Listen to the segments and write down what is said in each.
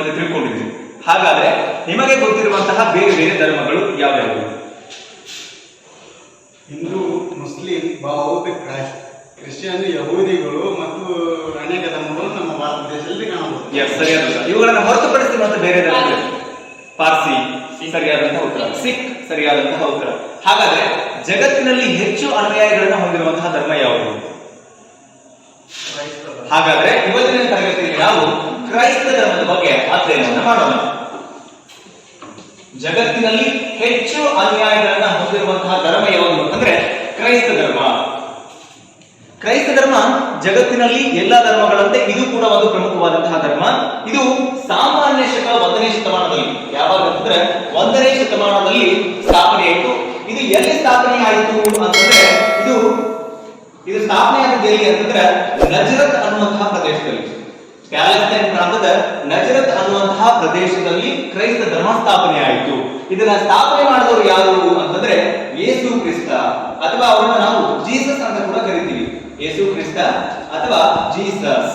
ಒಂದು ತಿಳ್ಕೊಂಡಿದ್ವಿ. ಹಾಗಾದ್ರೆ ನಿಮಗೆ ಗೊತ್ತಿರುವಂತಹ ಬೇರೆ ಬೇರೆ ಧರ್ಮಗಳು ಯಾವ್ಯಾವು? ಹಿಂದೂ, ಮುಸ್ಲಿಂ, ಬೌದ್ಧ, ಕ್ರಿಶ್ಚಿಯನ್, ಯಹೂದಿಗಳು ಮತ್ತು ಅನೇಕ ಧರ್ಮಗಳು ನಮ್ಮ ಭಾರತ ದೇಶದಲ್ಲಿ ಕಾಣಬಹುದು. ಸರಿಯಾದ ಇವುಗಳನ್ನು ಹೊರತುಪಡಿಸಿ ಮತ್ತೆ ಬೇರೆ ಧರ್ಮಗಳು? ಪಾರ್ಸಿ ಸರಿಯಾದಂತಹ ಉತ್ತರ, ಸಿಖ್ ಸರಿಯಾದಂತಹ ಉತ್ತರ. ಹಾಗಾದ್ರೆ ಜಗತ್ತಿನಲ್ಲಿ ಹೆಚ್ಚು ಅನುಯಾಯಿಗಳನ್ನು ಹೊಂದಿರುವಂತಹ ಧರ್ಮ ಯಾವುದು? ಹಾಗಾದ್ರೆ ಇವತ್ತಿನ ತರಗತಿಯಲ್ಲಿ ನಾವು ಕ್ರೈಸ್ತ ಧರ್ಮದ ಬಗ್ಗೆ ಅಧ್ಯಯನವನ್ನು ಮಾಡೋಣ. ಜಗತ್ತಿನಲ್ಲಿ ಹೆಚ್ಚು ಅನುಯಾಯಿಗಳನ್ನ ಹೊಂದಿರುವಂತಹ ಧರ್ಮ ಯಾವುದು ಅಂತಂದ್ರೆ ಕ್ರೈಸ್ತ ಧರ್ಮ. ಕ್ರೈಸ್ತ ಧರ್ಮ ಜಗತ್ತಿನಲ್ಲಿ ಎಲ್ಲಾ ಧರ್ಮಗಳಂತೆ ಇದು ಕೂಡ ಒಂದು ಪ್ರಮುಖವಾದಂತಹ ಧರ್ಮ. ಇದು ಸಾಮಾನ್ಯ ಶಕ 1ನೇ ಶತಮಾನದಲ್ಲಿ, ಯಾವಾಗ ಅಂತಂದ್ರೆ 1ನೇ ಶತಮಾನದಲ್ಲಿ ಸ್ಥಾಪನೆ ಆಯಿತು. ಇದು ಎಲ್ಲಿ ಸ್ಥಾಪನೆ ಆಯಿತು ಅಂತಂದ್ರೆ ಇದು ಸ್ಥಾಪನೆ ಆಗಿದ್ದು ಎಲ್ಲಿ ಅಂತಂದ್ರೆ ನಜರತ್ ಅನ್ನುವಂತಹ ಪ್ರದೇಶದಲ್ಲಿ, ಪ್ಯಾಲೆಸ್ತೈನ್ ಪ್ರಾಂತದ ನಜರತ್ ಅನ್ನುವಂತಹ ಪ್ರದೇಶದಲ್ಲಿ ಕ್ರೈಸ್ತ ಧರ್ಮ ಸ್ಥಾಪನೆ ಆಯಿತು. ಇದನ್ನ ಸ್ಥಾಪನೆ ಮಾಡಿದವರು ಯಾರು ಅಂತಂದ್ರೆ ಯೇಸು ಕ್ರಿಸ್ತ, ಅಥವಾ ಅವರನ್ನ ನಾವು ಜೀಸಸ್ ಅಂತ ಕೂಡ ಕರಿತೀವಿ. ಯೇಸು ಕ್ರಿಸ್ತ ಅಥವಾ ಜೀಸಸ್.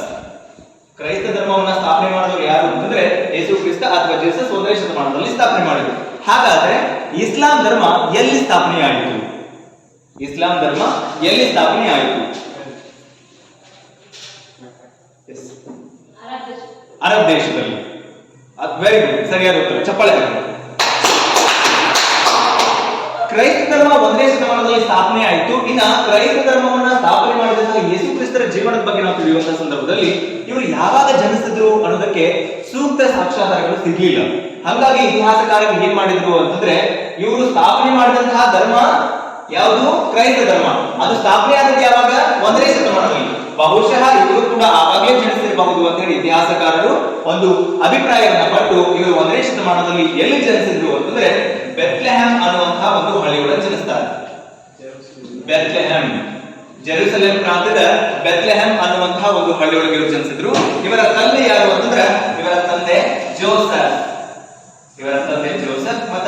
ಕ್ರೈಸ್ತ ಧರ್ಮವನ್ನ ಸ್ಥಾಪನೆ ಮಾಡಿದವರು ಯಾರು ಅಂತಂದ್ರೆ ಯೇಸು ಕ್ರಿಸ್ತ ಅಥವಾ ಜೀಸಸ್ 1ನೇ ಶತಮಾನದಲ್ಲಿ ಸ್ಥಾಪನೆ ಮಾಡಿದ್ರು. ಹಾಗಾದ್ರೆ ಇಸ್ಲಾಂ ಧರ್ಮ ಎಲ್ಲಿ ಸ್ಥಾಪನೆ ಆಯಿತು? ಇಸ್ಲಾಂ ಧರ್ಮ ಎಲ್ಲಿ ಸ್ಥಾಪನೆ ಆಯಿತು? ಅರಬ್ ದೇಶದಲ್ಲಿ. ವೆರಿ ಗುಡ್, ಸರಿಯಾದ ಉತ್ತರ, ಚಪ್ಪಾಳೆ. ಕ್ರೈಸ್ತ ಧರ್ಮ 1ನೇ ಶತಮಾನದಲ್ಲಿ ಸ್ಥಾಪನೆ ಆಯಿತು. ಇನ್ನ ಕ್ರೈಸ್ತ ಧರ್ಮವನ್ನ ಸ್ಥಾಪನೆ ಮಾಡಿದಂತಹ ಯೇಸು ಕ್ರಿಸ್ತರ ಜೀವನದ ಬಗ್ಗೆ ನಾವು ತಿಳಿಯುವಂತಹ ಸಂದರ್ಭದಲ್ಲಿ ಇವರು ಯಾವಾಗ ಜನಿಸಿದ್ರು ಅನ್ನೋದಕ್ಕೆ ಸೂಕ್ತ ಸಾಕ್ಷ್ಯಾಧಾರಗಳು ಸಿಗ್ಲಿಲ್ಲ. ಹಾಗಾಗಿ ಇತಿಹಾಸಕಾರರು ಏನ್ ಮಾಡಿದ್ರು ಅಂತಂದ್ರೆ ಇವರು ಸ್ಥಾಪನೆ ಮಾಡಿದಂತಹ ಧರ್ಮ ಯಾವುದು? ಕ್ರೈಸ್ತ ಧರ್ಮ. ಅದು ಸ್ಥಾಪನೆ ಆದದ್ದು ಯಾವಾಗ? 1ನೇ ಶತಮಾನದಲ್ಲಿ. ಬಹುಶಃ ಇವರು ಕೂಡ ಆವಾಗಲೇ ಜನಿಸಿರಬಹುದು ಅಂತ ಹೇಳಿ ಇತಿಹಾಸಕಾರರು ಒಂದು ಅಭಿಪ್ರಾಯವನ್ನ ಪಟ್ಟು ಇವರು 1ನೇ ಶತಮಾನದಲ್ಲಿ ಎಲ್ಲಿ ಜನಿಸಿದ್ರು ಅಂತಂದ್ರೆ ಬೆತ್ಲೆಹೆಮ್ ಅನ್ನುವಂತಹ ಒಂದು ಹಳ್ಳಿಯೊಳಗೆ ಜನಿಸ್ತಾರೆ. ಬೆತ್ಲೆಹೆಮ್, ಜೆರುಸಲೇಂ ಪ್ರಾಂತ್ಯದ ಬೆತ್ಲೆಹೆಮ್ ಅನ್ನುವಂತಹ ಒಂದು ಹಳ್ಳಿಯೊಳಗೆ ಇವರು ಜನಿಸಿದ್ರು. ಇವರ ತಂದೆ ಯಾರು ಅಂತಂದ್ರೆ ಇವರ ತಂದೆ ಜೋಸೆಫ್. ಮತ್ತ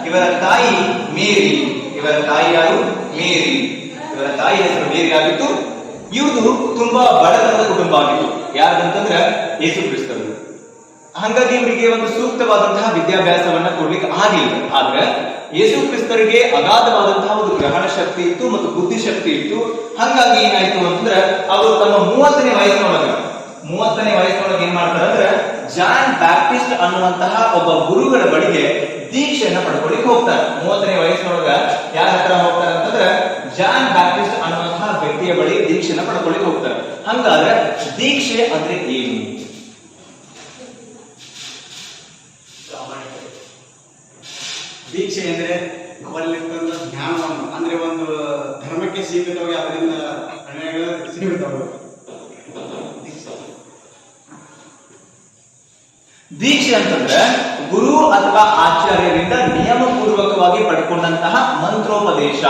ಇವರ ತಾಯಿ ಮೇರಿ. ಇವರ ತಾಯಿ ಯಾರು? ಮೇರಿ. ಇವರ ತಾಯಿ ಹೆಸರು ಮೇರಿ ಆಗಿತ್ತು. ಇವ್ರದು ತುಂಬಾ ಬಡತನದ ಕುಟುಂಬ ಆಗಿತ್ತು. ಯಾರಂತಂದ್ರೆ ಯೇಸು ಕ್ರಿಸ್ತರು. ಹಾಗಾಗಿ ಇವರಿಗೆ ಒಂದು ಸೂಕ್ತವಾದಂತಹ ವಿದ್ಯಾಭ್ಯಾಸವನ್ನ ಕೊಡ್ಲಿಕ್ಕೆ ಆಗಿಲ್ಲ. ಆದ್ರೆ ಯೇಸು ಕ್ರಿಸ್ತರಿಗೆ ಅಗಾಧವಾದಂತಹ ಒಂದು ಗ್ರಹಣ ಶಕ್ತಿ ಇತ್ತು ಮತ್ತು ಬುದ್ಧಿಶಕ್ತಿ ಇತ್ತು. ಹಾಗಾಗಿ ಏನಾಯ್ತು ಅಂತಂದ್ರೆ ಅವರು ತಮ್ಮ 30ನೇ ವಯಸ್ಸಿನೊಳಗೆ ಏನ್ ಮಾಡ್ತಾರೆ ಅಂದ್ರೆ ಜಾನ್ ಬ್ಯಾಪ್ಟಿಸ್ಟ್ ಅನ್ನುವಂತಹ ಒಬ್ಬ ಗುರುಗಳ ಬಳಿಗೆ ದೀಕ್ಷೆಯನ್ನ ಪಡ್ಕೊಳ್ಳಿಕ್ಕೆ ಹೋಗ್ತಾರೆ. 30ನೇ ವಯಸ್ಸಿನೊಳಗ ಯಾರ ಹತ್ರ ಹೋಗ್ತಾರೆ ಅಂತಂದ್ರೆ ಜಾನ್ ಬ್ಯಾಪ್ಟಿಸ್ಟ್ ಅನ್ನುವಂತಹ ವ್ಯಕ್ತಿಯ ಬಳಿ ದೀಕ್ಷೆಯನ್ನ ಪಡ್ಕೊಳ್ಳಿಕ್ಕೆ ಹೋಗ್ತಾರೆ. ಹಂಗಾದ್ರೆ ದೀಕ್ಷೆ ಅಂದ್ರೆ ಏನು? ದೀಕ್ಷೆ ಅಂದ್ರೆ ಜ್ಞಾನವನ್ನು, ಅಂದ್ರೆ ಒಂದು ಧರ್ಮಕ್ಕೆ ಸೀಮಿತವಾಗಿ ಅದರಿಂದ ಸೀಮಿತವಾಗಿ ದೀಕ್ಷೆ ಅಂತಂದ್ರೆ ಗುರು ಅಥವಾ ಆಚಾರ್ಯರಿಂದ ನಿಯಮಪೂರ್ವಕವಾಗಿ ಪಡ್ಕೊಂಡಂತಹ ಮಂತ್ರೋಪದೇಶ.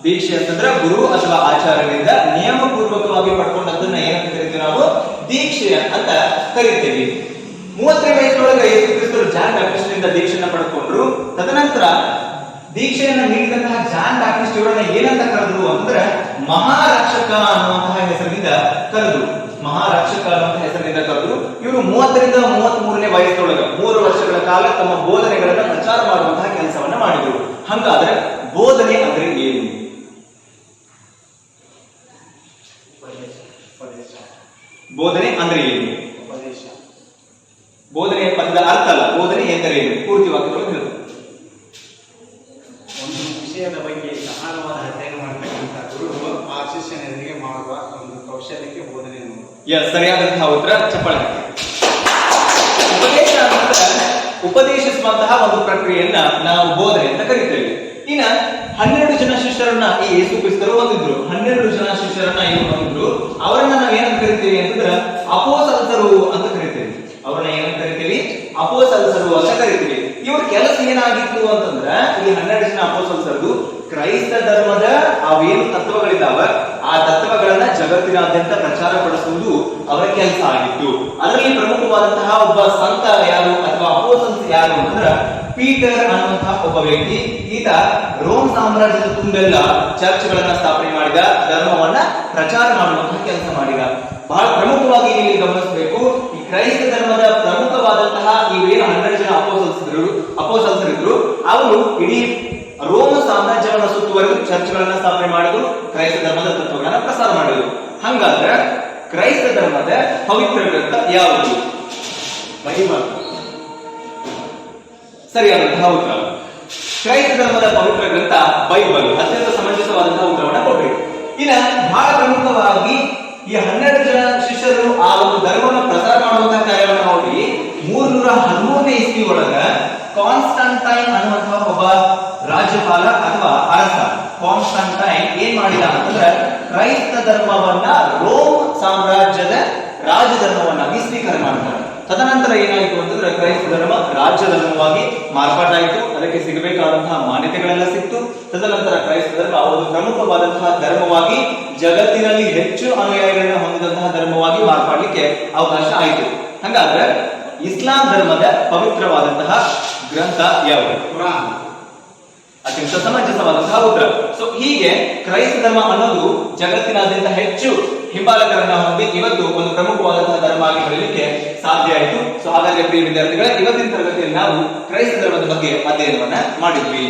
ದೀಕ್ಷೆ ಅಂತಂದ್ರೆ ಗುರು ಅಥವಾ ಆಚಾರ್ಯರಿಂದ ನಿಯಮಪೂರ್ವಕವಾಗಿ ಪಡ್ಕೊಂಡದ್ದನ್ನ ಏನಂತ ಕರಿತೀವಿ ನಾವು? ದೀಕ್ಷೆ ಅಂತ ಕರಿತೀವಿ. 30ನೇ ವಯಸ್ಸಿನೊಳಗೆ ಯೇಸು ಕ್ರಿಸ್ತರು ಜಾನ್ ಬ್ಯಾಪ್ಟಿಸ್ಟ್ ಇಂದ ದೀಕ್ಷೆಯನ್ನ ಪಡ್ಕೊಂಡ್ರು. ತದನಂತರ ದೀಕ್ಷೆಯನ್ನ ನೀಡಿದಂತಹ ಜಾನ್ ಬ್ಯಾಪ್ಟಿಸ್ಟ್ ಇವರನ್ನ ಏನಂತ ಕರೆದ್ರು ಅಂದ್ರೆ ಮಹಾರಕ್ಷಕ ಅನ್ನುವಂತಹ ಹೆಸರಿನಿಂದ ಕರೆದ್ರು. ಇವರು 30ರಿಂದ 33ನೇ ವಯಸ್ಸೊಳಗೆ 3 ವರ್ಷಗಳ ಕಾಲ ತಮ್ಮ ಬೋಧನೆಗಳನ್ನ ಪ್ರಚಾರ ಮಾಡುವಂತಹ ಕೆಲಸವನ್ನ ಮಾಡಿದ್ರು. ಹಾಗಾದ್ರೆ ಬೋಧನೆ ಅಂದ್ರೆ ಏನು? ಬೋಧನೆ ಅಂದ್ರೆ ಏನು? ಬೋಧನೆಯ ಪದದ ಅರ್ಥ ಅಲ್ಲ, ಬೋಧನೆ ಎಂದರೆ ಏನು? ಪೂರ್ತಿ ವಾಕ್ಯದೊಳಗೆ ಹೇಳು. ಒಂದು ವಿಷಯದ ಬಗ್ಗೆ ಗಹನವಾದ ಅಧ್ಯಯನ ಮಾಡತಕ್ಕಂಥ ಗುರು ಆ ಶಿಷ್ಯನಿಗೆ ಮಾಡುವ ಒಂದು ಕೌಶಲ್ಯಕ್ಕೆ ಬೋಧನೆ. ಸರಿಯಾದಂತಹ ಉತ್ತರ, ಚಪ್ಪಾಳೆ. ಉಪದೇಶ ಅಂದ್ರೆ ಉಪದೇಶಿಸುವಂತಹ ಒಂದು ಪ್ರಕ್ರಿಯೆಯನ್ನ ನಾವು ಬೋಧನೆ ಅಂತ ಕರಿತೇವೆ. ಇನ್ನ 12 ಜನ ಶಿಷ್ಯರನ್ನ ಈ ಯೇಸು ಕ್ರಿಸ್ತರು ಹೊಂದಿದ್ರು. 12 ಜನ ಶಿಷ್ಯರನ್ನ ಇವರು ಹೊಂದಿದ್ರು. ಅವರನ್ನ ನಾವು ಏನಂತ ಕರಿತೀವಿ ಅಂತಂದ್ರೆ ಅಪೊಸ್ತಲರು ಅಂತ ಕರಿತೀವಿ. ಅವ್ರನ್ನ ಏನಂತ ಕರಿತೀವಿ? ಅಪೊಸ್ತಲರು ಅಂತ ಕರಿತೀವಿ. ಇವ್ರ ಕೆಲಸ ಏನಾಗಿತ್ತು ಅಂತಂದ್ರೆ ಈ 12 ಜನ ಅಪೊಸ್ತಲರು ಕ್ರೈಸ್ತ ಧರ್ಮದ ಅವೇನು ತತ್ವಗಳಿದ್ದಾವ ಆ ತತ್ವಗಳನ್ನ ಜಗತ್ತಿನಾದ್ಯಂತ ಪ್ರಚಾರ ಪಡಿಸುವುದು ಅವರ ಕೆಲಸ ಆಗಿತ್ತು. ಅದರಲ್ಲಿ ಪ್ರಮುಖವಾದಂತಹ ಒಬ್ಬ ಸಂತ ಯಾರು ಅಥವಾ ಅಪೊಸ್ತಲ ಯಾರು ಅಂತಂದ್ರೆ ಪೀಟರ್ ಅನ್ನುವಂತಹ ಒಬ್ಬ ವ್ಯಕ್ತಿ. ಈತ ರೋಮ್ ಸಾಮ್ರಾಜ್ಯದ ತುಂಬೆಲ್ಲ ಚರ್ಚ್ಗಳನ್ನ ಸ್ಥಾಪನೆ ಮಾಡಿದ, ಧರ್ಮವನ್ನ ಪ್ರಚಾರ ಮಾಡುವಂತಹ ಕೆಲಸ ಮಾಡಿದ. ಬಹಳ ಪ್ರಮುಖವಾಗಿ ಇಲ್ಲಿ ಗಮನಿಸಬೇಕು, ಈ ಕ್ರೈಸ್ತ ಧರ್ಮದ ಪ್ರಮುಖವಾದಂತಹ ಇವೇನು 12 ಜನ ಅಪೋಸಲ್ಸರಿದ್ರು ಅವರು ಇಡೀ ರೋಮ ಸಾಮ್ರಾಜ್ಯವನ್ನು ಸುತ್ತುವರೆದು ಚರ್ಚ್ಗಳನ್ನ ಸ್ಥಾಪನೆ ಮಾಡಿದ್ರು, ಕ್ರೈಸ್ತ ಧರ್ಮದ ತತ್ವಗಳನ್ನ ಪ್ರಸಾರ ಮಾಡಿದ್ರು. ಹಂಗಾದ್ರೆ ಕ್ರೈಸ್ತ ಧರ್ಮದ ಪವಿತ್ರ ಗ್ರಂಥ ಯಾವುದು? ಬೈಬಲ್. ಸರಿಯಾದಂತಹ ಉತ್ತರ. ಕ್ರೈಸ್ತ ಧರ್ಮದ ಪವಿತ್ರ ಗ್ರಂಥ ಬೈಬಲ್. ಅತ್ಯಂತ ಸಮಂಜಸವಾದಂತಹ ಉತ್ತರವನ್ನ ಕೊಡ್ರಿ. ಇನ್ನ ಬಹಳ ಪ್ರಮುಖವಾಗಿ ಈ 12 ಜನ ಶಿಷ್ಯರು ಆ ಒಂದು ಧರ್ಮವನ್ನು ಪ್ರಸಾರ ಮಾಡುವಂತಹ ಕಾರ್ಯವನ್ನು ನೋಡಿ 313ನೇ ಇಸ್ವಿ ಒಳಗ ಕಾನ್ಸ್ಟಂಟೈನ್ ಅನ್ನುವಂತಹ ಒಬ್ಬ ರಾಜ್ಯಪಾಲ ಅಥವಾ ಅರಸ ಕಾನ್ಸ್ಟಂಟೈನ್ ಏನ್ ಮಾಡಿದ ಅಂತಂದ್ರೆ ಕ್ರೈಸ್ತ ಧರ್ಮವನ್ನ ರೋಮ್ ಸಾಮ್ರಾಜ್ಯದ ರಾಜಧರ್ಮವನ್ನಾಗಿ ಸ್ವೀಕಾರ ಮಾಡ್ತಾರೆ. ತದನಂತರ ಏನಾಯಿತು ಅಂತಂದ್ರೆ ಕ್ರೈಸ್ತ ಧರ್ಮ ರಾಜ್ಯ ಧರ್ಮವಾಗಿ ಮಾರ್ಪಾಟಾಯಿತು, ಅದಕ್ಕೆ ಸಿಗಬೇಕಾದಂತಹ ಮಾನ್ಯತೆಗಳೆಲ್ಲ ಸಿಕ್ತು. ತದನಂತರ ಕ್ರೈಸ್ತ ಧರ್ಮ ಒಂದು ಪ್ರಮುಖವಾದಂತಹ ಧರ್ಮವಾಗಿ ಜಗತ್ತಿನಲ್ಲಿ ಹೆಚ್ಚು ಅನುಯಾಯಿಗಳನ್ನ ಹೊಂದಿದಂತಹ ಧರ್ಮವಾಗಿ ಮಾರ್ಪಾಡಲಿಕ್ಕೆ ಅವಕಾಶ ಆಯಿತು. ಹಾಗಾದ್ರೆ ಇಸ್ಲಾಂ ಧರ್ಮದ ಪವಿತ್ರವಾದಂತಹ ಗ್ರಂಥ ಯಾವುದು? ಕುರಾನ್. ಅತ್ಯಂತ ಸಮಂಜಸವಾದಂತಹ ಉತ್ತರ. ಸೊ ಹೀಗೆ ಕ್ರೈಸ್ತ ಧರ್ಮ ಅನ್ನೋದು ಜಗತ್ತಿನಾದ್ಯಂತ ಹೆಚ್ಚು ಹಿಂಬಾಲಕರನ್ನ ಹೊಂದಿ ಇವತ್ತು ಒಂದು ಪ್ರಮುಖವಾದಂತಹ ಧರ್ಮ ಆಗಿ ಬೆಳೀಲಿಕ್ಕೆ ಸಾಧ್ಯ ಆಯಿತು. ಸೊ ಹಾಗಾದ್ರೆ ಪ್ರಿಯ ವಿದ್ಯಾರ್ಥಿಗಳೇ, ಇವತ್ತಿನ ತರಗತಿಯಲ್ಲಿ ನಾವು ಕ್ರೈಸ್ತ ಧರ್ಮದ ಬಗ್ಗೆ ಅಧ್ಯಯನವನ್ನ ಮಾಡಿದ್ವಿ.